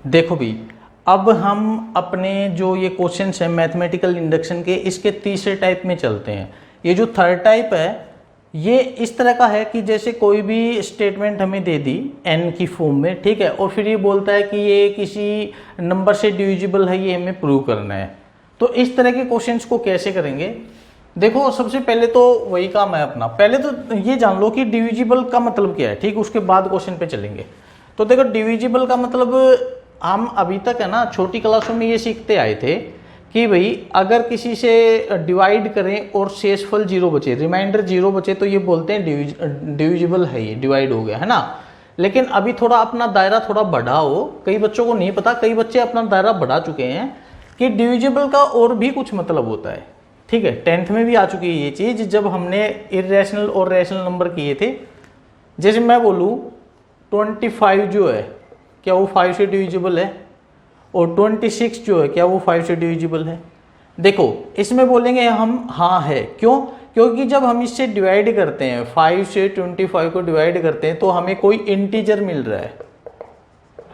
देखो भी, अब हम अपने जो ये क्वेश्चन है मैथमेटिकल इंडक्शन के, इसके तीसरे टाइप में चलते हैं। ये जो थर्ड टाइप है ये इस तरह का है कि जैसे कोई भी स्टेटमेंट हमें दे दी n की फॉर्म में, ठीक है, और फिर ये बोलता है कि ये किसी नंबर से डिविजिबल है, ये हमें प्रूव करना है। तो इस तरह के क्वेश्चंस को कैसे करेंगे? देखो, सबसे पहले तो वही काम है अपना, पहले तो ये जान लो कि डिविजिबल का मतलब क्या है, ठीक, उसके बाद क्वेश्चन पे चलेंगे। तो देखो, डिविजिबल का मतलब हम अभी तक है ना छोटी क्लासों में ये सीखते आए थे कि भाई अगर किसी से डिवाइड करें और शेषफल जीरो बचे, रिमाइंडर जीरो बचे, तो ये बोलते हैं डिविजिबल है, ये डिवाइड हो गया है ना। लेकिन अभी थोड़ा अपना दायरा थोड़ा बढ़ा हो, कई बच्चों को नहीं पता, कई बच्चे अपना दायरा बढ़ा चुके हैं कि डिविजिबल का और भी कुछ मतलब होता है, ठीक है। 10th में भी आ चुकी है ये चीज़, जब हमने इरेशनल और रैशनल नंबर किए थे। जैसे मैं बोलूँ 25 जो है, क्या वो 5 से डिविजिबल है? और 26 जो है, क्या वो 5 से डिविजिबल है? देखो, इसमें बोलेंगे हम हाँ है। क्यों? क्योंकि जब हम इससे डिवाइड करते हैं, 5 से 25 को डिवाइड करते हैं, तो हमें कोई इंटीजर मिल रहा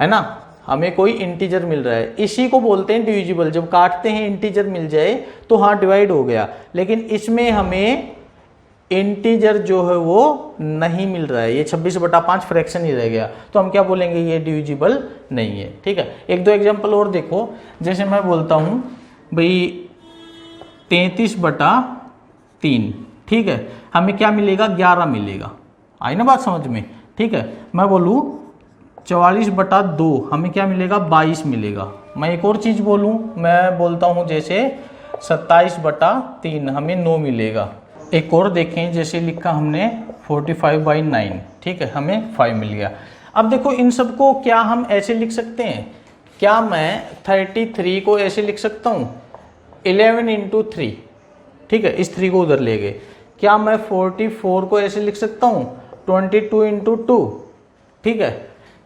है ना, हमें कोई इंटीजर मिल रहा है, इसी को बोलते हैं डिविजिबल। जब काटते हैं इंटीजर मिल जाए तो हाँ डिवाइड हो गया। लेकिन इसमें हमें इंटीजर जो है वो नहीं मिल रहा है, ये 26/5 फ्रैक्शन ही रह गया, तो हम क्या बोलेंगे? ये डिविजिबल नहीं है, ठीक है। एक दो एग्जांपल और देखो, जैसे मैं बोलता हूँ भाई 33/3, ठीक है, हमें क्या मिलेगा? 11 मिलेगा। आई ना बात समझ में? ठीक है। मैं बोलूँ 44/2, हमें क्या मिलेगा? 22 मिलेगा। मैं एक और चीज़ बोलूँ, मैं बोलता हूँ जैसे 27/3, हमें 9 मिलेगा। एक और देखें, जैसे लिखा हमने 45/9, ठीक है, हमें 5 मिल गया। अब देखो, इन सब को क्या हम ऐसे लिख सकते हैं? क्या मैं 33 को ऐसे लिख सकता हूँ? 11 × 3, ठीक है, इस 3 को उधर ले गए। क्या मैं 44 को ऐसे लिख सकता हूँ? 22 × 2, ठीक है।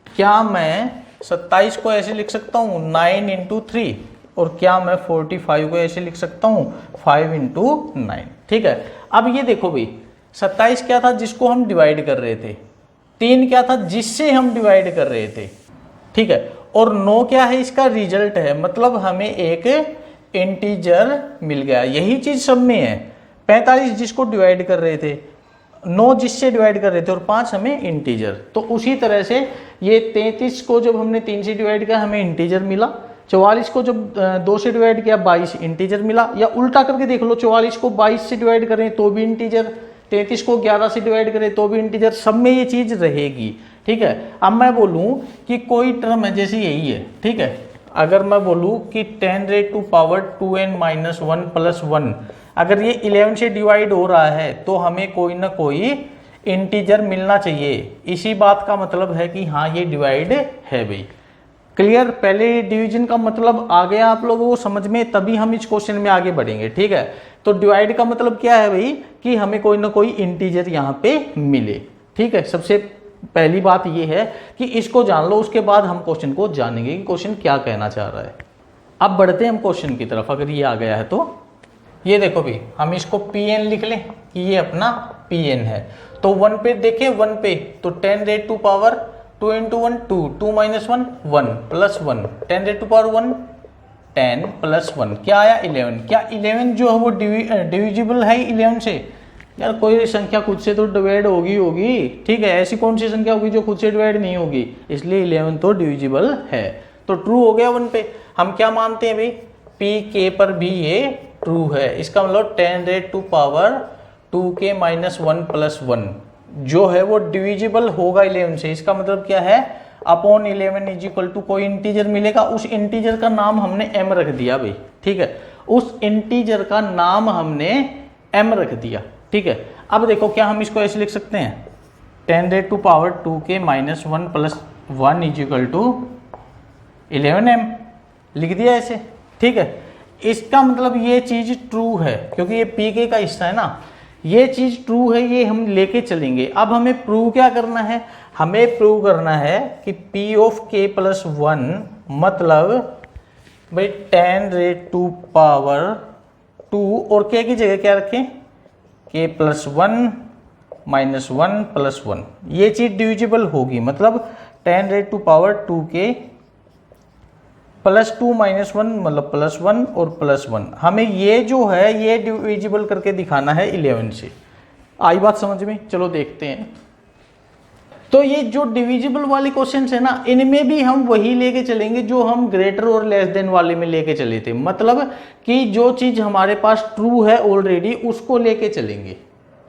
क्या मैं 27 को ऐसे लिख सकता हूँ? 9 × 3। और क्या मैं 45 को ऐसे लिख सकता हूँ? 5 × 9, ठीक है। अब ये देखो भाई, 27 क्या था? जिसको हम डिवाइड कर रहे थे। 3 क्या था? जिससे हम डिवाइड कर रहे थे, ठीक है। और 9 क्या है? इसका रिजल्ट है, मतलब हमें एक इंटीजर मिल गया। यही चीज सब में है। 45 जिसको डिवाइड कर रहे थे, 9 जिससे डिवाइड कर रहे थे, और 5 हमें इंटीजर। तो उसी तरह से ये 33 को जब हमने 3 से डिवाइड किया, हमें इंटीजर मिला। 44 को जब 2 से डिवाइड किया, 22 इंटीजर मिला। या उल्टा करके देख लो, 44 को 22 से डिवाइड करें तो भी इंटीजर, 33 को 11 से डिवाइड करें तो भी इंटीजर, सब में ये चीज रहेगी, ठीक है। अब मैं बोलूं कि कोई टर्म है, जैसे यही है, ठीक है। अगर मैं बोलूं कि 10⁻²n-1 + 1, अगर ये 11 से डिवाइड हो रहा है तो हमें कोई ना कोई इंटीजर मिलना चाहिए। इसी बात का मतलब है कि हाँ ये डिवाइड है भाई। क्लियर? पहले डिवीजन का मतलब आ गया आप लोगों को समझ में, तभी हम इस क्वेश्चन में आगे बढ़ेंगे, ठीक है। तो डिवाइड का मतलब क्या है भाई? कि हमें कोई ना कोई इंटीजर यहाँ पे मिले, ठीक है। सबसे पहली बात ये है कि इसको जान लो, उसके बाद हम क्वेश्चन को जानेंगे कि क्वेश्चन क्या कहना चाह रहा है। अब बढ़ते हैं हम क्वेश्चन की तरफ। अगर ये आ गया है तो ये देखो भाई, हम इसको Pn लिख लें कि ये अपना Pn है। तो 1 पे देखें, 1 पे तो 10⁻²2 × 1 2 2 - 1 1 + 1 10⁻1 10 + 1 क्या आया? 11। क्या 11 जो है वो डिविजिबल है 11 से? यार कोई संख्या खुद से तो डिवाइड होगी, ठीक है। ऐसी कौन सी संख्या होगी जो खुद से डिवाइड नहीं होगी? इसलिए 11 तो डिविजिबल है। तो ट्रू हो गया 1 पे। हम क्या मानते हैं भाई? Pk पर भी ये ट्रू है। इसका मतलब 10⁻² - 1 + 1 जो है वो डिविजिबल होगा 11 से। इसका मतलब क्या है? अपॉन 11 = कोई इंटीजर मिलेगा, उस इंटीजर का नाम हमने m रख दिया भाई, ठीक है। उस इंटीजर का नाम हमने m रख दिया, ठीक है। अब देखो, क्या हम इसको ऐसे लिख सकते हैं? 10⁻² - 1 + 1 = 11m लिख दिया ऐसे, ठीक है। इसका मतलब ये चीज ट्रू है, क्योंकि ये Pk का हिस्सा है ना, ये चीज ट्रू है, ये हम लेके चलेंगे। अब हमें प्रूव क्या करना है? हमें प्रूव करना है कि Pk + 1 मतलब भाई 10⁻², और k की जगह क्या रखें? k + 1 - 1 + 1। ये चीज डिविजिबल होगी, मतलब 10⁻²k +2 -1 मतलब +1 और +1, हमें ये जो है ये डिविजिबल करके दिखाना है 11 से। आई बात समझ में? चलो देखते हैं। तो ये जो डिविजिबल वाले क्वेश्चंस है ना, इनमें भी हम वही लेके चलेंगे जो हम ग्रेटर और लेस देन वाले में लेके चले थे, मतलब कि जो चीज हमारे पास ट्रू है ऑलरेडी उसको लेके चलेंगे,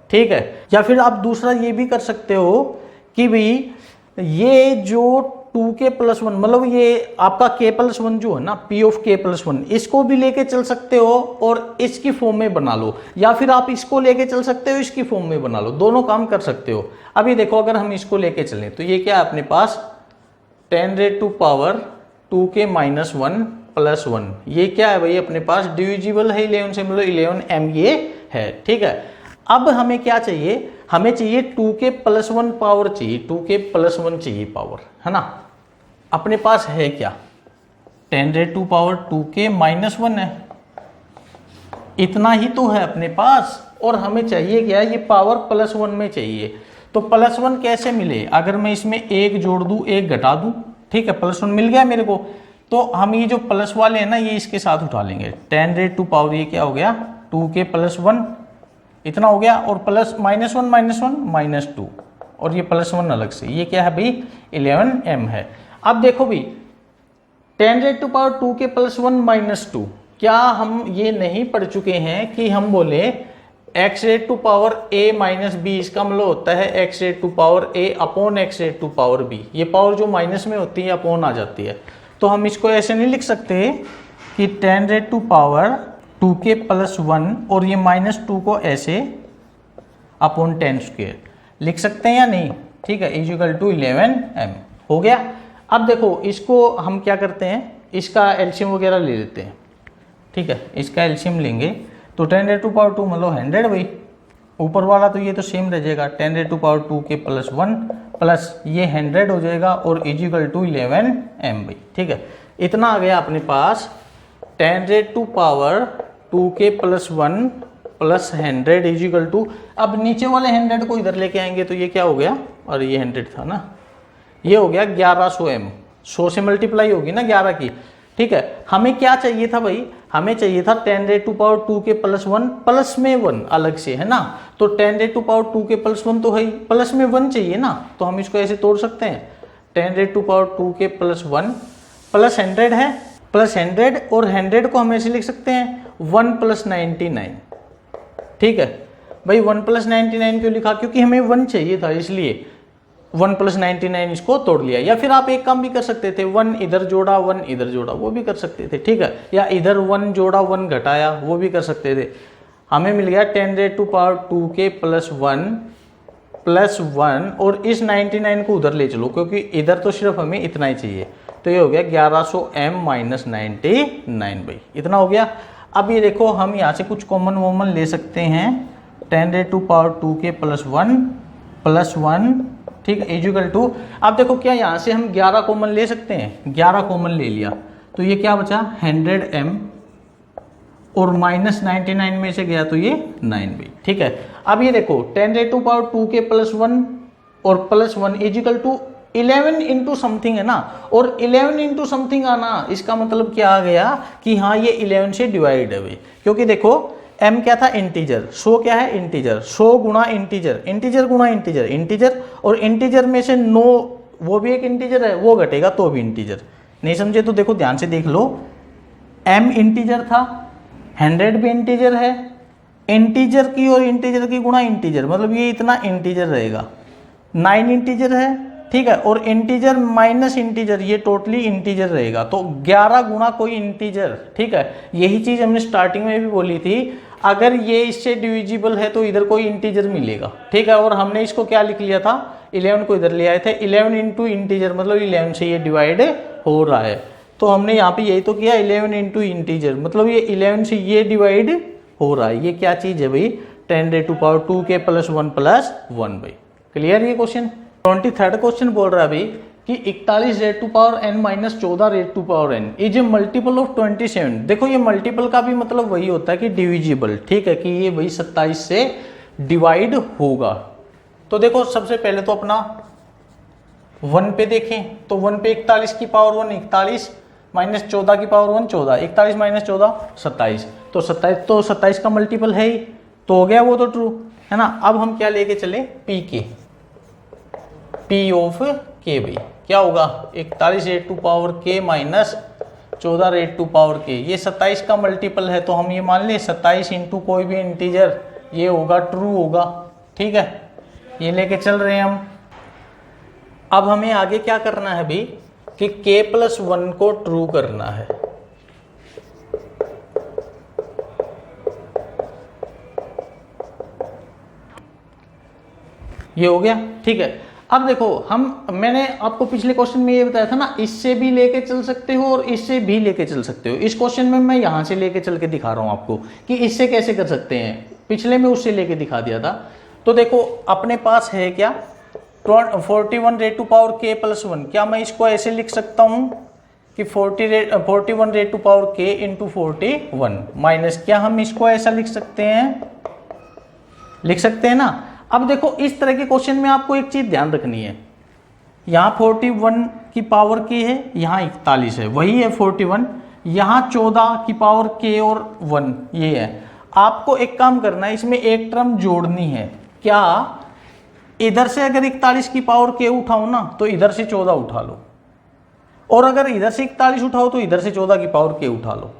ठीक है। या फिर आप दूसरा ये भी कर सकते हो कि भाई ये जो 2k+1 मतलब ये आपका k+1 जो है ना, p ऑफ k+1, इसको भी लेके चल सकते हो और इसकी फॉर्म में बना लो, या फिर आप इसको लेके चल सकते हो इसकी फॉर्म में बना लो, दोनों काम कर सकते हो। अभी देखो अगर हम इसको लेके चलें तो ये क्या है अपने पास 10⁻²k-1 ये क्या है भाई अपने पास डिविजिबल है 11 से, मतलब 11m ये है, ठीक है। अब हमें क्या चाहिए, हमें चाहिए 2k+1 पावर चाहिए, 2k+1 चाहिए पावर, है ना। अपने पास है क्या 10⁻²k-1 है, इतना ही तो है अपने पास, और हमें चाहिए क्या, ये पावर +1 में चाहिए। तो +1 कैसे मिले, अगर मैं इसमें एक जोड़ दूं एक घटा दूं, ठीक है, +1 मिल गया मेरे को। तो हम ये जो प्लस वाले हैं ना ये इसके साथ उठा लेंगे, 10⁻² ये क्या हो गया 2k+1 इतना हो गया, और प्लस -1 -2 और ये +1 अलग से, ये क्या है भाई 11m है। अब देखो भाई 10⁻²k+1 -2, क्या हम ये नहीं पढ़ चुके हैं कि हम बोले x⁻a-b, इसका मतलब होता है x⁻a/x⁻b, ये पावर जो माइनस में होती है अपॉन आ जाती है। तो हम इसको ऐसे नहीं लिख सकते कि 10⁻²k+1 और ये -2 को ऐसे अपॉन 10² लिख सकते हैं या नहीं, ठीक है, इक्वल टू 11m हो गया। अब देखो इसको हम क्या करते हैं, इसका एलसीएम वगैरह ले लेते हैं, ठीक है, इसका एलसीएम लेंगे तो 10⁻² मतलब 100 भाई, ऊपर वाला तो ये तो सेम रह जाएगा 10⁻²k+1 प्लस ये 100 हो जाएगा और इक्वल टू 11m भाई, ठीक है। इतना आ गया अपने पास 10⁻²k+1 प्लस 100 इक्वल टू, अब नीचे वाले 100 को इधर लेके आएंगे तो ये क्या हो गया, और ये 100 था ना, ये हो गया 1100m, 100 से मल्टीप्लाई होगी ना 11 की, ठीक है। हमें क्या चाहिए था भाई, हमें चाहिए था 10⁻²k+1 प्लस में 1 अलग से, है ना। तो 10⁻²k+1 तो है ही, प्लस में 1 चाहिए ना, तो हम इसको ऐसे तोड़ सकते हैं 10⁻²k+1 प्लस 100 है, प्लस 100 और 100 को हम ऐसे लिख सकते हैं 1 + 99, ठीक है भाई। 1 + 99 क्यों लिखा, क्योंकि हमें 1 चाहिए था इसलिए 1 + 99 इसको तोड़ लिया। या फिर आप एक काम भी कर सकते थे, 1 इधर जोड़ा 1 इधर जोड़ा, वो भी कर सकते थे, ठीक है, या इधर 1 जोड़ा 1 घटाया वो भी कर सकते थे। हमें मिल गया 10⁻²k+1 प्लस 1 और इस 99 को उधर ले चलो क्योंकि इधर तो सिर्फ हमें इतना ही चाहिए, तो ये हो गया 1100m - 99 भाई, इतना हो गया। अब ये देखो हम यहाँ से कुछ कॉमन वॉमन ले सकते हैं, 10⁻²k+1 प्लस 1, ठीक है, इक्वल टू, अब देखो क्या यहाँ से हम 11 कॉमन ले सकते हैं, 11 कॉमन ले लिया तो ये क्या बचा 100m और -99 में से गया तो ये 9 भाई, ठीक है। अब ये देखो 10⁻²k+1 और plus 1 equal to 11 into something है ना, और 11 इंटू समथिंग आना इसका मतलब क्या आ गया कि हाँ ये 11 से डिवाइड है भाई, क्योंकि देखो m क्या था इंटीजर, 100 क्या है इंटीजर, 100 गुणा इंटीजर, इंटीजर गुणा इंटीजर, इंटीजर, और इंटीजर में से 9 वो भी एक इंटीजर है, वो घटेगा तो भी इंटीजर। नहीं समझे तो देखो ध्यान से देख लो, m इंटीजर था, 100 भी इंटीजर है, इंटीजर की और इंटीजर की गुणा इंटीजर, मतलब ये इतना इंटीजर रहेगा, 9 इंटीजर है, ठीक है, और इंटीजर माइनस इंटीजर ये टोटली इंटीजर रहेगा, तो 11 गुणा कोई इंटीजर, ठीक है। यही चीज हमने स्टार्टिंग में भी बोली थी, अगर ये इससे डिविजिबल है तो इधर कोई इंटीजर मिलेगा, ठीक है, और हमने इसको क्या लिख लिया था 11 को इधर ले आए थे, 11 इंटू इंटीजर मतलब 11 से ये डिवाइड हो रहा है, तो हमने यहाँ पे यही तो किया 11 इंटू इंटीजर मतलब ये 11 से ये डिवाइड हो रहा है। ये क्या चीज है भाई 10⁻²k+1 प्लस 1 भाई, क्लियर ये क्वेश्चन। 23rd क्वेश्चन बोल रहा है भाई कि 41⁻n - 14⁻n is a multiple of 27। देखो ये मल्टीपल का भी मतलब वही होता है कि डिविजिबल, ठीक है, कि ये वही 27 से डिवाइड होगा। तो देखो सबसे पहले तो अपना 1 पे देखें तो 1 पे 41 की पावर 1 41, -14 की पावर 1 14, 41 - 14 27, तो 27 का मल्टीपल है ही, तो हो गया वो तो ट्रू है ना। अब हम क्या लेके चले, पी के, पी ऑफ के भाई क्या होगा 41 रेट टू पावर के माइनस 14 रेट टू पावर के, ये 27 का मल्टीपल है, तो हम ये मान लें 27 इंटू कोई भी इंटीजर ये होगा ट्रू होगा, ठीक है, ये लेके चल रहे हैं हम। अब हमें आगे क्या करना है भाई कि k+1 को ट्रू करना है। ये हो गया, ठीक है। अब देखो मैंने आपको पिछले क्वेश्चन में ये बताया था ना, इससे भी लेके चल सकते हो और इससे भी लेके चल सकते हो। इस क्वेश्चन में मैं यहां से लेके चल के दिखा रहा हूं आपको कि इससे कैसे कर सकते हैं, पिछले में उससे लेके दिखा दिया था। तो देखो अपने पास है क्या 41 रेट टू पावर k+1, क्या मैं इसको ऐसे लिख सकता हूं कि 41 raised to power k into 41 minus, क्या हम इसको ऐसा लिख सकते हैं, लिख सकते हैं ना। अब देखो इस तरह के क्वेश्चन में आपको एक चीज ध्यान रखनी है, यहाँ 41 की पावर k है, यहाँ 41 है, वही है 41, यहाँ 14 की पावर k और 1 ये है। आपको एक काम करना है, इसमें एक टर्म जोड़नी है, क्या इधर से अगर 41 की पावर k उठाओ ना तो इधर से 14 उठा लो, और अगर इधर से 41 उठाओ तो इधर से 14 की पावर k उठा लो,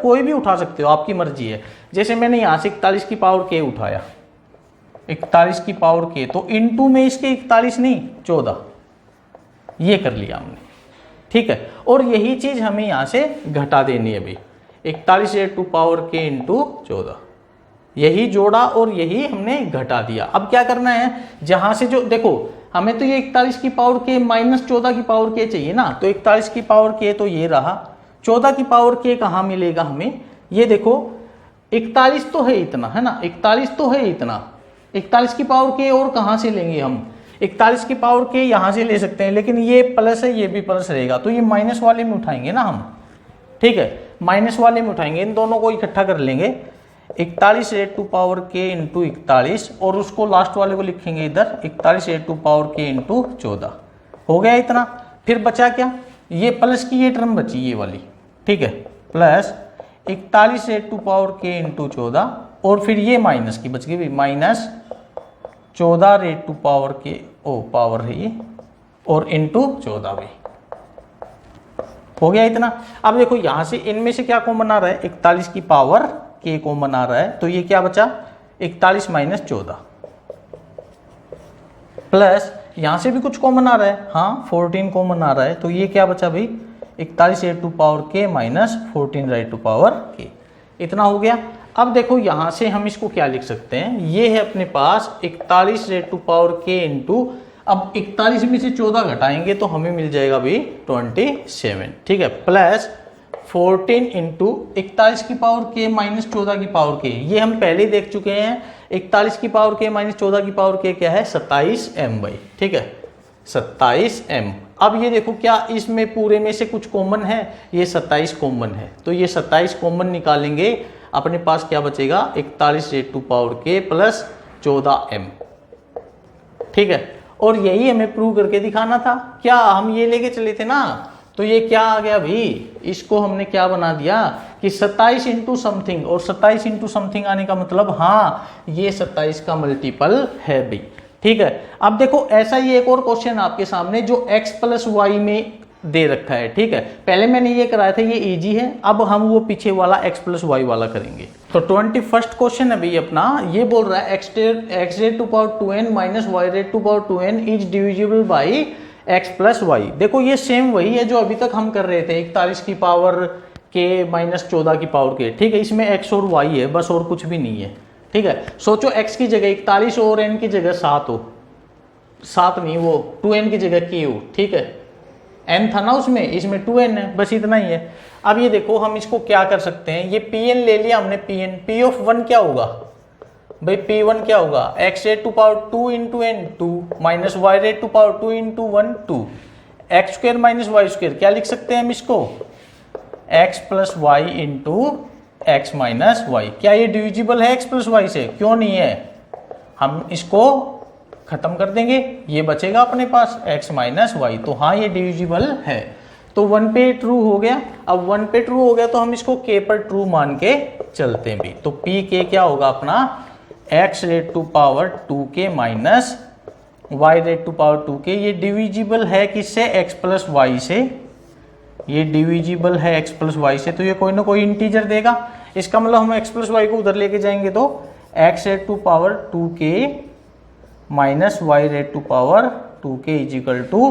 कोई भी उठा सकते हो, आपकी मर्जी है। जैसे मैंने यहाँ से 41 की पावर k उठाया, 41 की पावर k, तो इनटू में इसके 41 नहीं 14, ये कर लिया हमने, ठीक है। और यही चीज हमें यहां से घटा देनी है भाई, 41 raised to power k into 14, यही जोड़ा और यही हमने घटा दिया। अब क्या करना है, जहां से जो देखो हमें तो ये 41 की पावर k माइनस 14 की पावर k चाहिए ना, तो 41 की पावर k तो ये रहा, 14 की पावर k कहाँ मिलेगा हमें, ये देखो 41 तो है इतना है ना, 41 तो है इतना, 41 की पावर k और कहाँ से लेंगे हम, 41 की पावर k यहाँ से ले सकते हैं, लेकिन ये प्लस है ये भी प्लस रहेगा, तो ये माइनस वाले में उठाएंगे ना हम, ठीक है, माइनस वाले में उठाएंगे, इन दोनों को इकट्ठा कर लेंगे, 41 raised to power k into 41, और उसको लास्ट वाले को लिखेंगे इधर 41 raised to power k into 14, हो गया इतना। फिर बचा क्या, ये प्लस की ये टर्म बची ये वाली, ठीक है, plus 41 raised to power k into 14, और फिर ये माइनस की बच गई minus 14 raised to power k power है ये, और इंटू 14 भी हो गया इतना। अब देखो यहां से इनमें से क्या कॉमन आ रहा है, 41 की पावर k कॉमन आ रहा है, तो ये क्या बचा 41 माइनस 14, प्लस यहां से भी कुछ कॉमन आ रहा है, हाँ 14 कॉमन आ रहा है, तो ये क्या बचा भाई 41 raised to power k minus 14 raised to power k, इतना हो गया। अब देखो यहां से हम इसको क्या लिख सकते हैं, ये है अपने पास 41 raised to power k into, अब 41 में से 14 घटाएंगे तो हमें मिल जाएगा भाई 27, ठीक है, प्लस 14 इंटू 41 की पावर k माइनस 14 की पावर k, ये हम पहले ही देख चुके हैं, 41 की पावर k माइनस 14 की पावर k क्या है 27m भाई, ठीक है 27m। अब ये देखो क्या इसमें पूरे में से कुछ कॉमन है, ये 27 कॉमन है, तो ये 27 कॉमन निकालेंगे, अपने पास क्या बचेगा 41 raised to power k plus 14m, ठीक है। और यही हमें प्रूव करके दिखाना था, क्या हम ये लेके चले थे ना, तो ये क्या आ गया भाई, इसको हमने क्या बना दिया कि 27 इंटू समथिंग, और 27 इंटू समथिंग आने का मतलब हाँ ये 27 का मल्टीपल है भाई, ठीक है। अब देखो ऐसा ही एक और क्वेश्चन आपके सामने जो x प्लस वाई में दे रखा है, ठीक है, पहले मैंने ये कराया था, ये इजी है, अब हम वो पीछे वाला x प्लस वाई वाला करेंगे। तो 21st क्वेश्चन है भाई अपना, ये बोल रहा है x rate to power 2n minus y raised to power 2n is divisible by x plus y. देखो ये सेम वही है जो अभी तक हम कर रहे थे, 41 की पावर k माइनस 14 की पावर k, ठीक है, इसमें x और y है बस, और कुछ भी नहीं है, ठीक है। सोचो x की जगह 41 और n की जगह 7 हो, 7 नहीं वो 2n की जगह k हो, ठीक है, n था ना उसमें, इसमें 2n है, बस इतना ही है। अब ये देखो हम इसको क्या कर सकते हैं, ये pn ले लिया हमने, pn p ऑफ 1 क्या होगा भाई, p1 क्या होगा x rate to power 2 into n 2 minus y raised to power 2 into 1 2, x square minus y square, क्या लिख सकते हैं हम इसको x plus y into x minus y. क्या ये डिविजिबल है x प्लस वाई से, क्यों नहीं है, हम इसको खत्म कर देंगे, ये बचेगा अपने पास x माइनस वाई, तो हाँ ये डिविजिबल है। तो 1 पे ट्रू हो गया। अब 1 पे ट्रू हो गया तो हम इसको k पर ट्रू मान के चलते हैं भी। तो पी के क्या होगा अपना x rate to power 2k minus y raised to power 2k। ये डिविजिबल है किससे, x प्लस वाई से। ये डिविजिबल है x प्लस वाई से, तो ये कोई ना कोई इंटीजर देगा। इसका मतलब हम x प्लस वाई को उधर लेके जाएंगे तो x rate to power 2k minus y raised to power 2k is equal to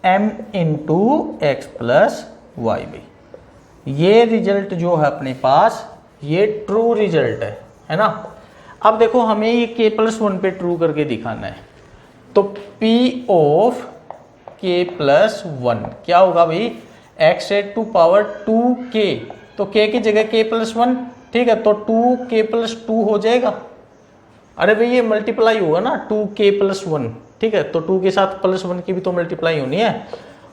m into x plus y भी। ये रिजल्ट जो है अपने पास ये ट्रू रिजल्ट है ना। अब देखो हमें ये k प्लस 1 पे ट्रू करके दिखाना है। तो p ऑफ k प्लस 1 क्या होगा भाई, x rate to power 2k, तो k की जगह k प्लस 1, ठीक है, तो 2k प्लस 2 हो जाएगा। अरे भाई ये मल्टीप्लाई होगा ना 2k प्लस 1, ठीक है, तो 2 के साथ प्लस 1 की भी तो मल्टीप्लाई होनी है।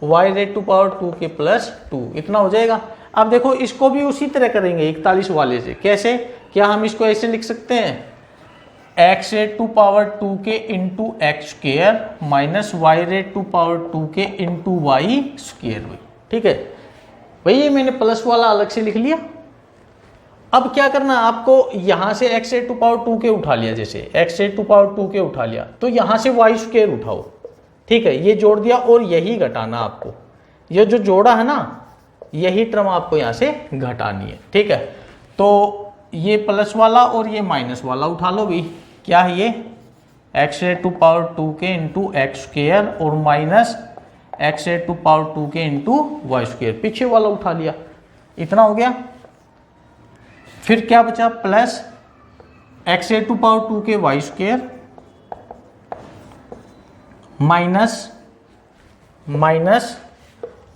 y raised to power 2k plus 2 इतना हो जाएगा। अब देखो इसको भी उसी तरह करेंगे 41 वाले से। कैसे, क्या हम इसको ऐसे लिख सकते हैं, x rate to power 2k into x square minus y raised to power 2k into y square भाई, ठीक है भाई। ये मैंने प्लस वाला अलग से लिख लिया। अब क्या करना है आपको, यहां से x rate to power 2k उठा लिया, जैसे x rate to power 2k उठा लिया तो यहां से वाई स्क्वेयर उठाओ, ठीक है, ये जोड़ दिया और यही घटाना आपको। ये जो जोड़ा है ना यही टर्म आपको यहां से घटानी है, ठीक है। तो ये प्लस वाला और ये माइनस वाला उठा लो भी। क्या है ये, x rate to power 2k into x square और minus x rate to power 2k into y square, पीछे वाला उठा लिया, इतना हो गया। फिर क्या बचा, plus x rate to power 2k y square minus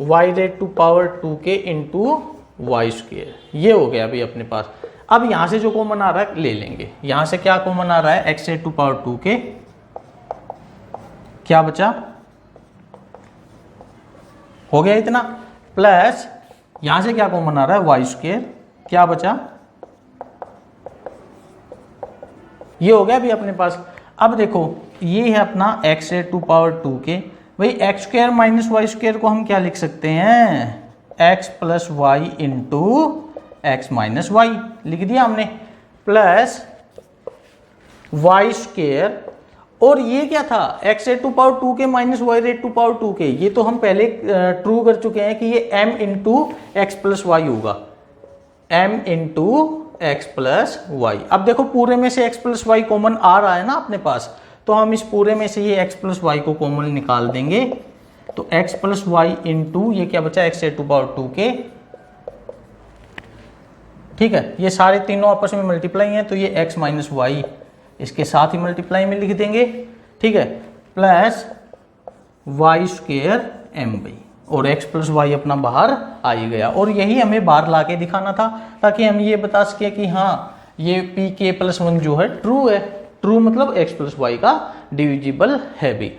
y raised to power 2k into y square. ये हो गया अभी अपने पास। अब यहां से जो कॉमन आ रहा है ले लेंगे। यहां से क्या कॉमन आ रहा है, x rate to power 2k, क्या बचा, हो गया इतना, प्लस यहां से क्या कॉमन आ रहा है वाई स्क्वेयर, क्या बचा, ये हो गया अभी अपने पास। अब देखो ये है अपना x rate to power 2k भाई, x square minus y square को हम क्या लिख सकते हैं, x plus y into x minus y लिख दिया हमने, प्लस वाई स्क्वायर, और ये क्या था x rate to power 2k minus y raised to power 2k। ये तो हम पहले ट्रू कर चुके हैं कि ये m into x plus y होगा, m into x plus y. अब देखो पूरे में से x प्लस वाई कॉमन आ रहा है ना अपने पास, तो हम इस पूरे में से ये x प्लस वाई को कॉमन निकाल देंगे। तो x प्लस वाई इंटू ये क्या बचा, x rate to power 2k, ठीक है। ये सारे तीनों आपस में मल्टीप्लाई हैं तो ये x माइनस वाई इसके साथ ही मल्टीप्लाई में लिख देंगे, ठीक है, plus y square m by, और x प्लस वाई अपना बाहर आ ही गया। और यही हमें बाहर ला के दिखाना था ताकि हम ये बता सके कि हाँ ये पी के प्लस 1 जो है ट्रू है। ट्रू मतलब x प्लस वाई का डिविजिबल है भी।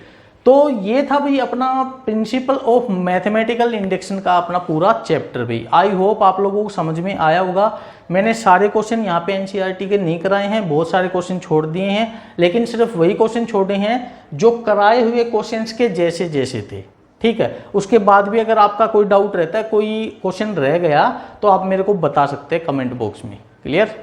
तो ये था भाई अपना प्रिंसिपल ऑफ मैथमेटिकल इंडक्शन का अपना पूरा चैप्टर भी। आई होप आप लोगों को समझ में आया होगा। मैंने सारे क्वेश्चन यहाँ पे एनसीईआरटी के नहीं कराए हैं, बहुत सारे क्वेश्चन छोड़ दिए हैं, लेकिन सिर्फ वही क्वेश्चन छोड़े हैं जो कराए हुए क्वेश्चंस के जैसे जैसे थे, ठीक है। उसके बाद भी अगर आपका कोई डाउट रहता है, कोई क्वेश्चन रह गया, तो आप मेरे को बता सकते हैं कमेंट बॉक्स में। क्लियर।